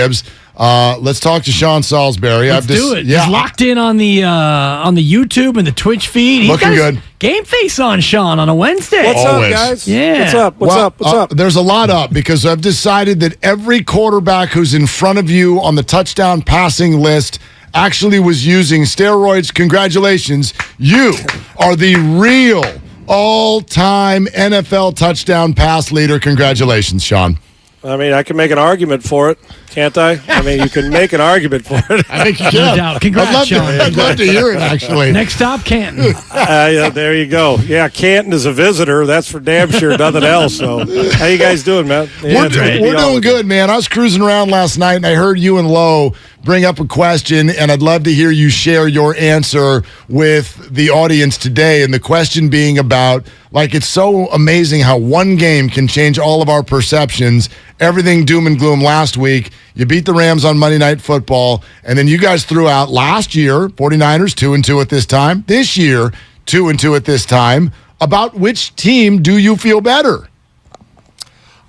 Dibs. Let's talk to Sean Salisbury. Let's do it. Yeah. He's locked in on the YouTube and the Twitch feed. He's Looking good. Game face on, Sean, on a Wednesday. What's Always. up, guys? Yeah. What's up? What's up? There's a lot up because I've decided that every quarterback who's in front of you on the touchdown passing list actually was using steroids. Congratulations. You are the real all-time NFL touchdown pass leader. Congratulations, Sean. I mean, I can make an argument for it, can't I? I mean, you can make an argument for it. I think you No can. doubt. Congrats, Sean. I'd love to hear it, actually. Next stop, Canton. Yeah, there you go. Yeah, Canton is a visitor. That's for damn sure. Nothing else. So, how you guys doing, man? Yeah, We're doing good, man. I was cruising around last night, and I heard you and Lowe bring up a question, and I'd love to hear you share your answer with the audience today. And the question being about, like, it's so amazing how one game can change all of our perceptions. Everything doom and gloom last week. You beat the Rams on Monday Night Football, and then you guys threw out last year, 49ers 2-2 at this time. This year, 2-2 at this time. About which team do you feel better?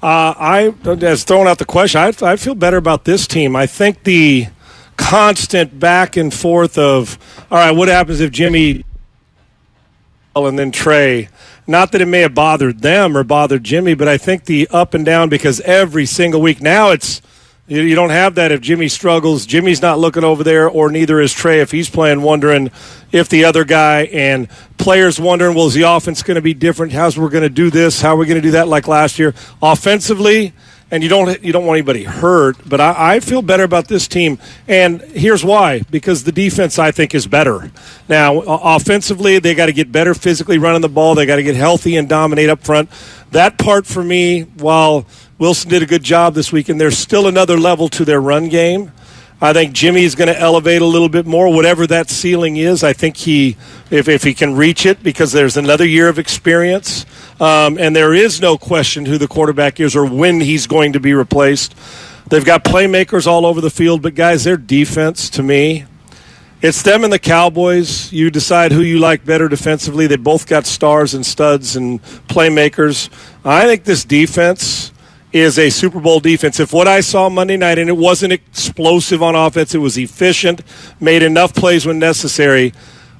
I as throwing out the question, I feel better about this team. I think the constant back and forth of, all right, what happens if Jimmy and then Trey? Not that it may have bothered them or bothered Jimmy, but I think the up and down, because every single week now it's you don't have that if Jimmy struggles. Jimmy's not looking over there, or neither is Trey if he's playing, wondering if the other guy, and players wondering, well, is the offense going to be different? How's we're going to do this? How are we going to do that like last year? Offensively, and you don't want anybody hurt, but I feel better about this team, and here's why: because the defense, I think, is better. Now, offensively, they got to get better physically running the ball. They got to get healthy and dominate up front. That part for me, while Wilson did a good job this week, and there's still another level to their run game. I think Jimmy's going to elevate a little bit more, whatever that ceiling is. I think if he can reach it, because there's another year of experience, and there is no question who the quarterback is or when he's going to be replaced. They've got playmakers all over the field, but guys, their defense, to me, it's them and the Cowboys. You decide who you like better defensively. They both got stars and studs and playmakers. I think this defense is a Super Bowl defense. If what I saw Monday night, and it wasn't explosive on offense, it was efficient, made enough plays when necessary.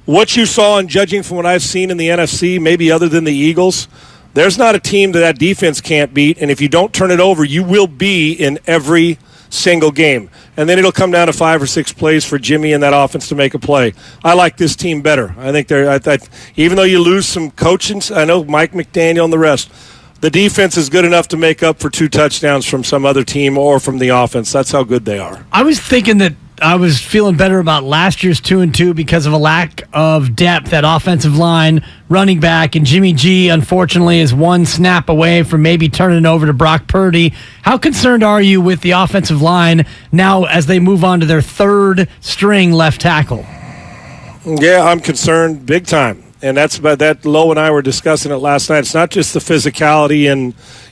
What you saw, and judging from what I've seen in the NFC, maybe other than the Eagles, there's not a team that defense can't beat, and if you don't turn it over, you will be in every single game. And then it'll come down to 5 or 6 plays for Jimmy and that offense to make a play. I like this team better. I think even though you lose some coaching, I know Mike McDaniel and the rest, the defense is good enough to make up for 2 touchdowns from some other team or from the offense. That's how good they are. I was thinking that I was feeling better about last year's 2-2 because of a lack of depth at offensive line, running back, and Jimmy G, unfortunately, is one snap away from maybe turning it over to Brock Purdy. How concerned are you with the offensive line now as they move on to their third string left tackle? Yeah, I'm concerned big time. And that's about that. Lowe and I were discussing it last night. It's not just the physicality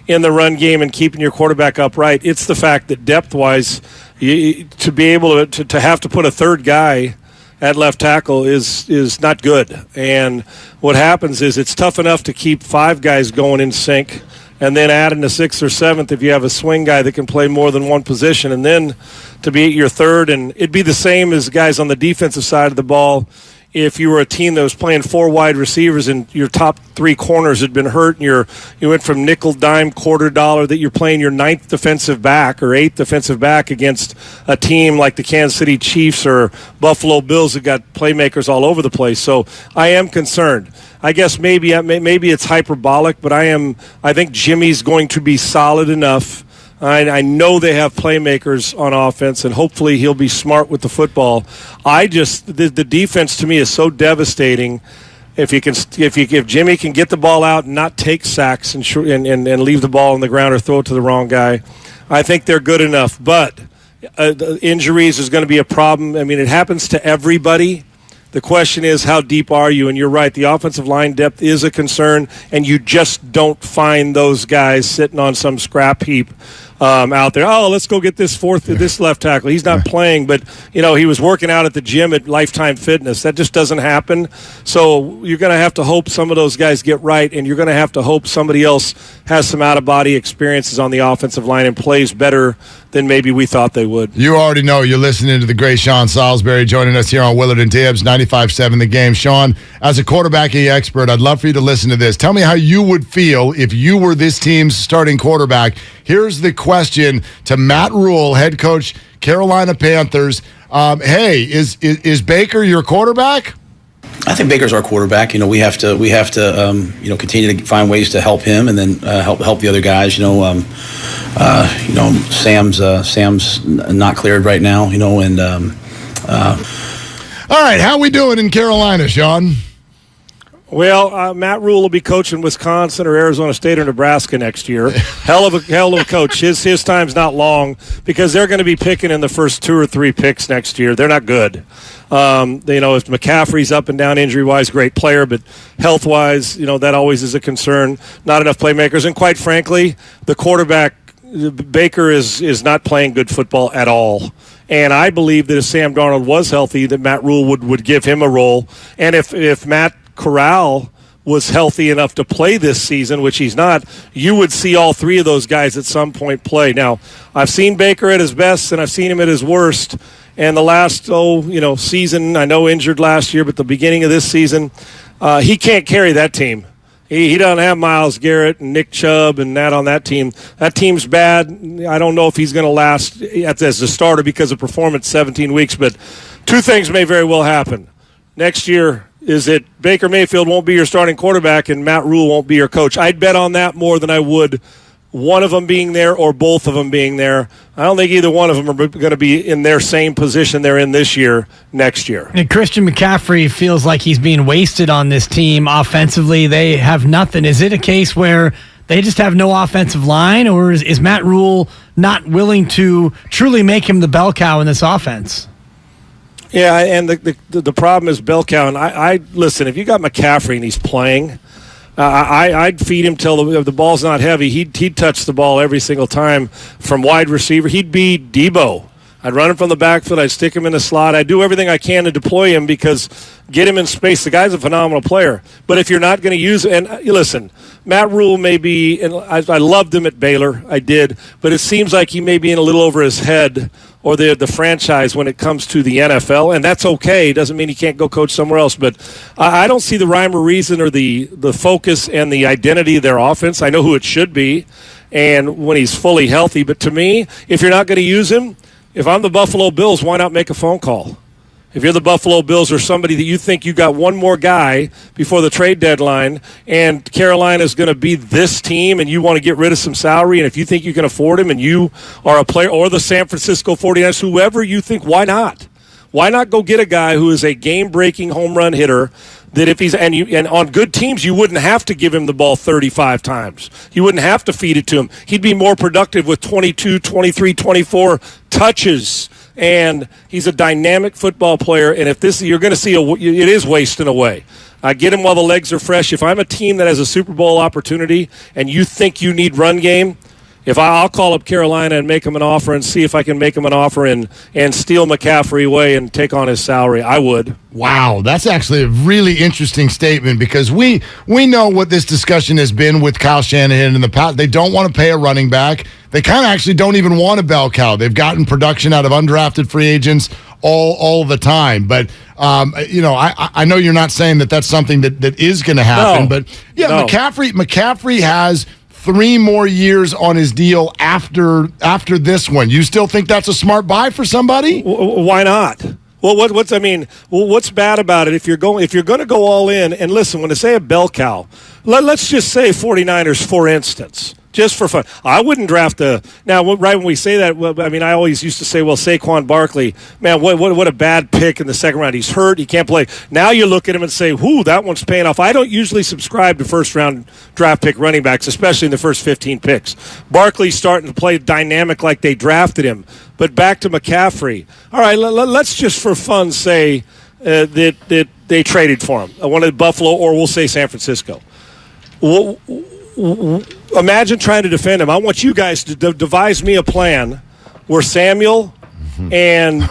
in the run game and keeping your quarterback upright. It's the fact that depth-wise, to be able to have to put a third guy at left tackle is not good. And what happens is it's tough enough to keep 5 guys going in sync, and then add in a 6th or 7th if you have a swing guy that can play more than one position, and then to be at your third. And it'd be the same as guys on the defensive side of the ball. If you were a team that was playing 4 wide receivers and your top 3 corners had been hurt, and you went from nickel, dime, quarter dollar, that you're playing your 9th defensive back or 8th defensive back against a team like the Kansas City Chiefs or Buffalo Bills that got playmakers all over the place. So I am concerned. I guess maybe it's hyperbolic, but I think Jimmy's going to be solid enough. I know they have playmakers on offense, and hopefully he'll be smart with the football. The defense to me is so devastating. If Jimmy can get the ball out and not take sacks and leave the ball on the ground or throw it to the wrong guy, I think they're good enough. But injuries is going to be a problem. I mean, it happens to everybody. The question is, how deep are you? And you're right, the offensive line depth is a concern, and you just don't find those guys sitting on some scrap heap out there. Oh, let's go get this left tackle. He's not playing, but he was working out at the gym at Lifetime Fitness. That just doesn't happen. So you're going to have to hope some of those guys get right, and you're going to have to hope somebody else has some out-of-body experiences on the offensive line and plays better than maybe we thought they would. You already know you're listening to the great Sean Salisbury joining us here on Willard and Dibs, 95.7 The Game. Sean, as a quarterbacking expert, I'd love for you to listen to this. Tell me how you would feel if you were this team's starting quarterback. Here's the question to Matt Rule, head coach, Carolina Panthers. Hey, is Baker your quarterback? I think Baker's our quarterback. We have to continue to find ways to help him, and then help the other guys. Sam's not cleared right now. All right, how we doing in Carolina, Sean? Well, Matt Rule will be coaching Wisconsin or Arizona State or Nebraska next year. Hell of a coach. His time's not long because they're going to be picking in the first 2 or 3 picks next year. They're not good. If McCaffrey's up and down injury-wise, great player, but health-wise, that always is a concern. Not enough playmakers, and quite frankly, the quarterback Baker is not playing good football at all. And I believe that if Sam Darnold was healthy, that Matt Rule would give him a role. And if Matt Corral was healthy enough to play this season, which he's not, you would see all 3 of those guys at some point play. Now, I've seen Baker at his best, and I've seen him at his worst. And the last, season, I know injured last year, but the beginning of this season, he can't carry that team. He doesn't have Myles Garrett and Nick Chubb and that on that team. That team's bad. I don't know if he's going to last as a starter because of performance 17 weeks, but 2 things may very well happen. Next year is that Baker Mayfield won't be your starting quarterback and Matt Rule won't be your coach. I'd bet on that more than I would one of them being there or both of them being there. I don't think either one of them are going to be in their same position they're in this year, next year. And Christian McCaffrey feels like he's being wasted on this team offensively. They have nothing. Is it a case where they just have no offensive line, or is Matt Rule not willing to truly make him the bell cow in this offense? Yeah, and the problem is bell cow. And I listen, if you got McCaffrey and he's playing, I'd feed him till the ball's not heavy. He'd touch the ball every single time from wide receiver. He'd be Debo. I'd run him from the backfield. I'd stick him in the slot. I'd do everything I can to deploy him because get him in space. The guy's a phenomenal player. But if you're not going to use – and listen, Matt Rule may be – and I loved him at Baylor. I did. But it seems like he may be in a little over his head or the franchise when it comes to the NFL. And that's okay. Doesn't mean he can't go coach somewhere else. But I don't see the rhyme or reason or the focus and the identity of their offense. I know who it should be and when he's fully healthy. But to me, if you're not going to use him – if I'm the Buffalo Bills, why not make a phone call? If you're the Buffalo Bills or somebody that you think you got one more guy before the trade deadline and Carolina's going to be this team and you want to get rid of some salary, and if you think you can afford him and you are a player, or the San Francisco 49ers, whoever you think, why not? Why not go get a guy who is a game-breaking home run hitter that if he's and on good teams, you wouldn't have to give him the ball 35 times. You wouldn't have to feed it to him. He'd be more productive with 22, 23, 24 touches. And he's a dynamic football player. And if this, you're going to see it is wasting away. Get him while the legs are fresh. If I'm a team that has a Super Bowl opportunity and you think you need run game, I'll call up Carolina and make him an offer and see if I can make him an offer and steal McCaffrey away and take on his salary, I would. Wow, that's actually a really interesting statement because we know what this discussion has been with Kyle Shanahan in the past. They don't want to pay a running back. They kind of actually don't even want a bell cow. They've gotten production out of undrafted free agents all the time. But, I know you're not saying that that's something that is going to happen. No, but, yeah, no. McCaffrey has 3 more years on his deal after this one. You still think that's a smart buy for somebody? Why not? Well, what's bad about it if you're going to go all in? And listen, when I say a bell cow, let's just say 49ers, for instance. Just for fun. I wouldn't draft now, right when we say that, I always used to say, Saquon Barkley, man, what a bad pick in the second round. He's hurt. He can't play. Now you look at him and say, that one's paying off. I don't usually subscribe to first-round draft pick running backs, especially in the first 15 picks. Barkley's starting to play dynamic like they drafted him. But back to McCaffrey. All right, let's just for fun say that they traded for him. One of Buffalo, or we'll say San Francisco. Imagine trying to defend him. I want you guys to devise me a plan where Samuel and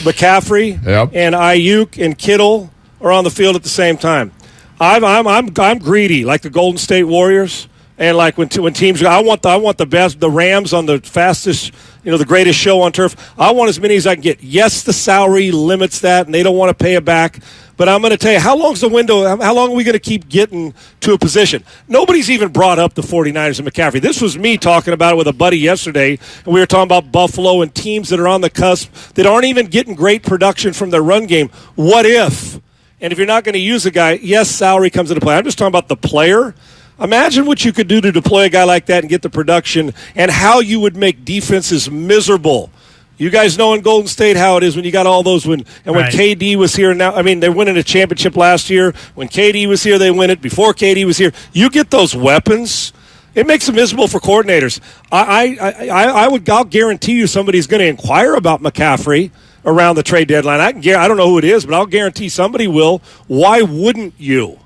McCaffrey and Ayuk and Kittle are on the field at the same time. I'm greedy, like the Golden State Warriors, And like when teams, I want the best, the Rams on the fastest, the greatest show on turf. I want as many as I can get. Yes, the salary limits that, and they don't want to pay it back. But I'm going to tell you, how long's the window? How long are we going to keep getting to a position? Nobody's even brought up the 49ers and McCaffrey. This was me talking about it with a buddy yesterday, and we were talking about Buffalo and teams that are on the cusp that aren't even getting great production from their run game. What if? And if you're not going to use a guy, yes, salary comes into play. I'm just talking about the player. Imagine what you could do to deploy a guy like that and get the production, and how you would make defenses miserable. You guys know in Golden State how it is when you got all those when KD was here now. I mean, they're winning a championship last year. When KD was here, they win it. Before KD was here, you get those weapons. It makes it miserable for coordinators. I'll guarantee you somebody's going to inquire about McCaffrey around the trade deadline. I don't know who it is, but I'll guarantee somebody will. Why wouldn't you?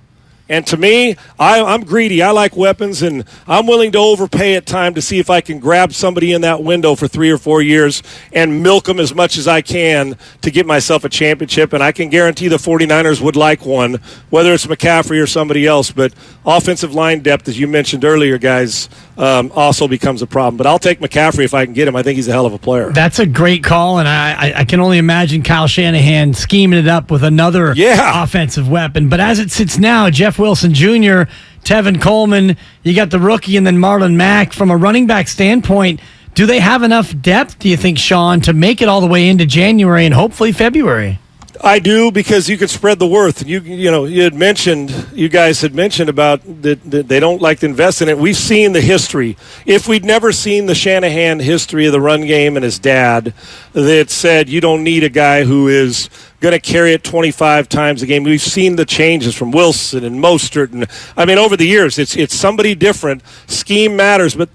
And to me, I'm greedy. I like weapons, and I'm willing to overpay at time to see if I can grab somebody in that window for 3 or 4 years and milk them as much as I can to get myself a championship. And I can guarantee the 49ers would like one, whether it's McCaffrey or somebody else. But offensive line depth, as you mentioned earlier, guys, also becomes a problem. But I'll take McCaffrey if I can get him. I think he's a hell of a player. That's a great call, and I can only imagine Kyle Shanahan scheming it up with another offensive weapon. But as it sits now, Jeff Wilson Jr., Tevin Coleman, you got the rookie, and then Marlon Mack. From a running back standpoint, do they have enough depth, do you think, Sean, to make it all the way into January and hopefully February? I do, because you could spread the worth. You guys had mentioned about that they don't like to invest in it. We've seen the history. If we'd never seen the Shanahan history of the run game and his dad, that said you don't need a guy who is going to carry it 25 times a game. We've seen the changes from Wilson and Mostert, and I mean over the years, it's somebody different. Scheme matters, but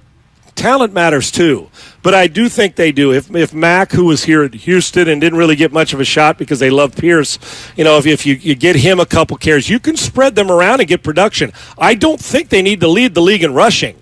talent matters too. But I do think they do. If Mack, who was here at Houston and didn't really get much of a shot because they love Pierce, if you get him a couple carries, you can spread them around and get production. I don't think they need to lead the league in rushing.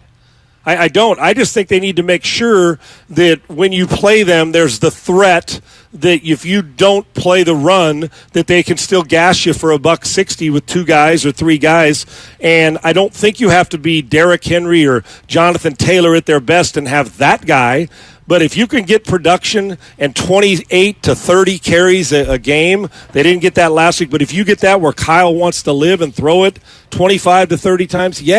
I don't. I just think they need to make sure that when you play them, there's the threat that if you don't play the run, that they can still gas you for $160 with 2 guys or 3 guys. And I don't think you have to be Derrick Henry or Jonathan Taylor at their best and have that guy. But if you can get production and 28 to 30 carries a game, they didn't get that last week, but if you get that where Kyle wants to live and throw it 25 to 30 times, you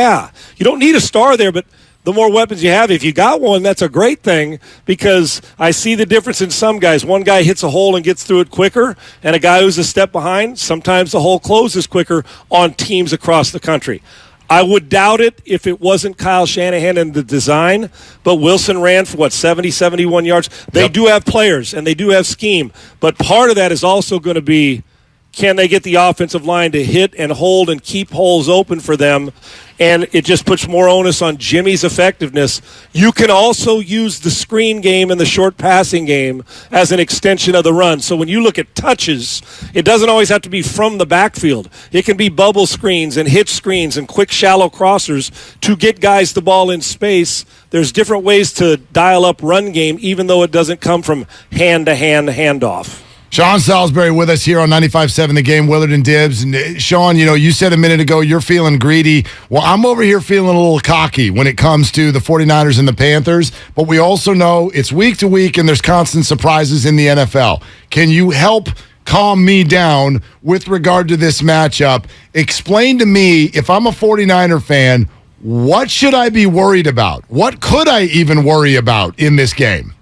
don't need a star there, but the more weapons you have, if you got one, that's a great thing, because I see the difference in some guys. One guy hits a hole and gets through it quicker, and a guy who's a step behind, sometimes the hole closes quicker on teams across the country. I would doubt it if it wasn't Kyle Shanahan and the design, but Wilson ran for, 70, 71 yards. They do have players, and they do have scheme, but part of that is also going to be, can they get the offensive line to hit and hold and keep holes open for them? And it just puts more onus on Jimmy's effectiveness. You can also use the screen game and the short passing game as an extension of the run. So when you look at touches, it doesn't always have to be from the backfield. It can be bubble screens and hitch screens and quick shallow crossers to get guys the ball in space. There's different ways to dial up run game, even though it doesn't come from hand-to-hand handoff. Sean Salisbury with us here on 95.7 The Game, Willard and Dibs. And Sean, you said a minute ago you're feeling greedy. Well, I'm over here feeling a little cocky when it comes to the 49ers and the Panthers. But we also know it's week to week and there's constant surprises in the NFL. Can you help calm me down with regard to this matchup? Explain to me, if I'm a 49er fan, what should I be worried about? What could I even worry about in this game?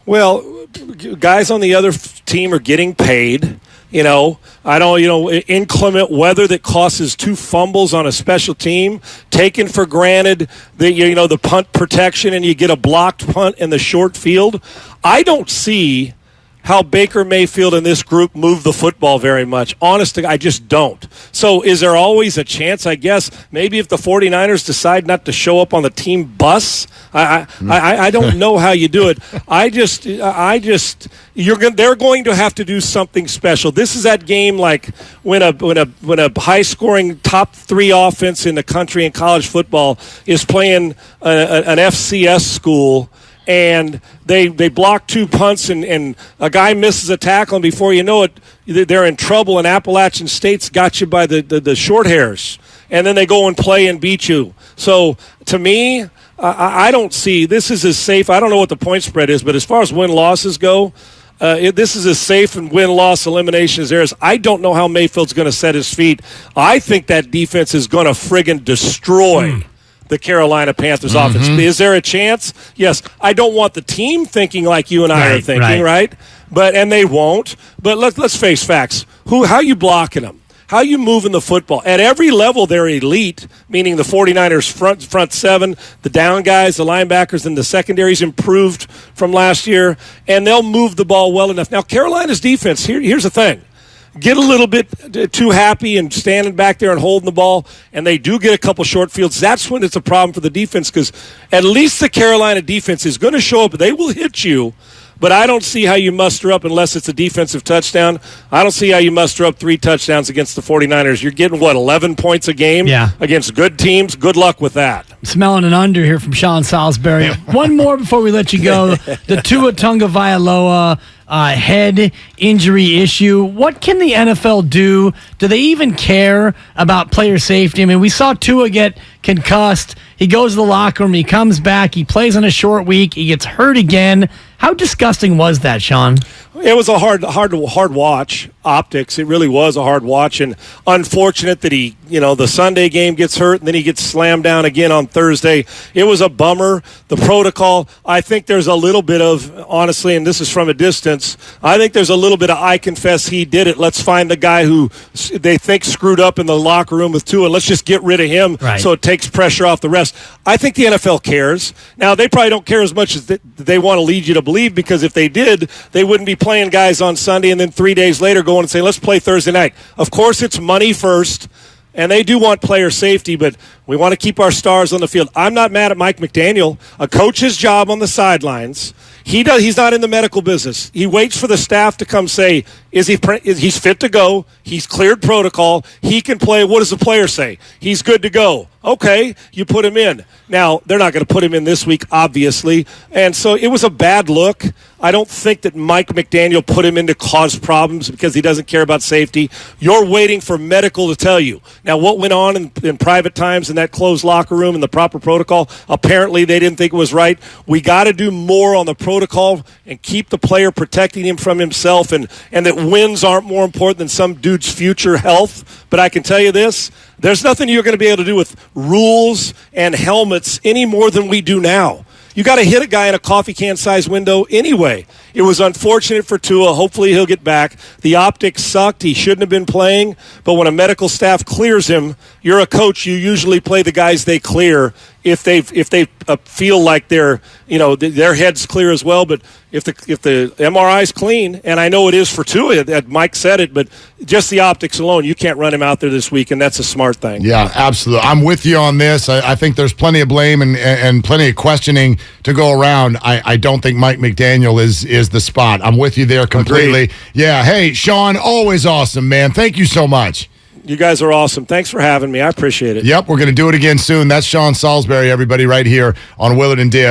Well, guys on the other team are getting paid. Inclement weather that causes 2 fumbles on a special team, taken for granted that, the punt protection and you get a blocked punt in the short field. I don't see how Baker Mayfield and this group move the football very much. Honestly, I just don't. So is there always a chance, I guess, maybe if the 49ers decide not to show up on the team bus? I don't know how you do it. They're going to have to do something special. This is that game like when a high-scoring top 3 offense in the country in college football is playing an FCS school, and they block 2 punts and a guy misses a tackle, and before you know it, they're in trouble, and Appalachian State's got you by the short hairs. and then they go and play and beat you. So to me, I don't see this is as safe. I don't know what the point spread is, but as far as win-losses go, this is as safe and win-loss elimination as there is. I don't know how Mayfield's going to set his feet. I think that defense is going to friggin' destroy the Carolina Panthers offense. Is there a chance? Yes. I don't want the team thinking like you and I are thinking, right? And they won't. But let's face facts. How you blocking them? How you moving the football? At every level, they're elite, meaning the 49ers front seven, the down guys, the linebackers, and the secondaries improved from last year, and they'll move the ball well enough. Now, Carolina's defense, here's the thing. Get a little bit too happy and standing back there and holding the ball, and they do get a couple short fields. That's when it's a problem for the defense, because at least the Carolina defense is going to show up. They will hit you, but I don't see how you muster up, unless it's a defensive touchdown, I don't see how you muster up 3 touchdowns against the 49ers. You're getting, 11 points a game against good teams? Good luck with that. Smelling an under here from Sean Salisbury. One more before we let you go. The Tua Tagovailoa head injury issue. What can the NFL do? Do they even care about player safety? I mean, we saw Tua get concussed. He goes to the locker room. He comes back. He plays on a short week. He gets hurt again. How disgusting was that, Sean? It was a hard watch. Optics. It really was a hard watch, and unfortunate that he, the Sunday game gets hurt and then he gets slammed down again on Thursday. It was a bummer. The protocol, I think there's a little bit of, honestly, and this is from a distance, I think there's a little bit of, I confess he did it. Let's find the guy who they think screwed up in the locker room with Tua. Let's just get rid of him so it takes pressure off the rest. I think the NFL cares. Now, they probably don't care as much as they want to lead you to believe, because if they did, they wouldn't be playing guys on Sunday and then 3 days later going and saying, let's play Thursday night. Of course, it's money first, and they do want player safety, but we want to keep our stars on the field. I'm not mad at Mike McDaniel. A coach's job on the sidelines. He's not in the medical business. He waits for the staff to come say, he's fit to go. He's cleared protocol. He can play. What does the player say? He's good to go. Okay, you put him in. Now, they're not going to put him in this week, obviously. And so it was a bad look. I don't think that Mike McDaniel put him in to cause problems because he doesn't care about safety. You're waiting for medical to tell you. Now, what went on in private times in that closed locker room and the proper protocol, apparently they didn't think it was right. We got to do more on the protocol and keep the player protecting him from himself, and that wins aren't more important than some dude's future health. But I can tell you this, there's nothing you're going to be able to do with rules and helmets any more than we do now. You got to hit a guy in a coffee can size window anyway. It was unfortunate for Tua. Hopefully he'll get back. The optics sucked. He shouldn't have been playing. But when a medical staff clears him, you're a coach. You usually play the guys they clear if they feel like their head's clear as well. But if the MRI's clean, and I know it is for Tua, Mike said it, but just the optics alone, you can't run him out there this week, and that's a smart thing. Yeah, absolutely. I'm with you on this. I think there's plenty of blame and plenty of questioning to go around. I don't think Mike McDaniel is the spot. I'm with you there completely. Agreed. Yeah. Hey, Sean, always awesome, man. Thank you so much. You guys are awesome. Thanks for having me. I appreciate it. Yep, we're going to do it again soon. That's Sean Salisbury, everybody, right here on Willard and Dibs.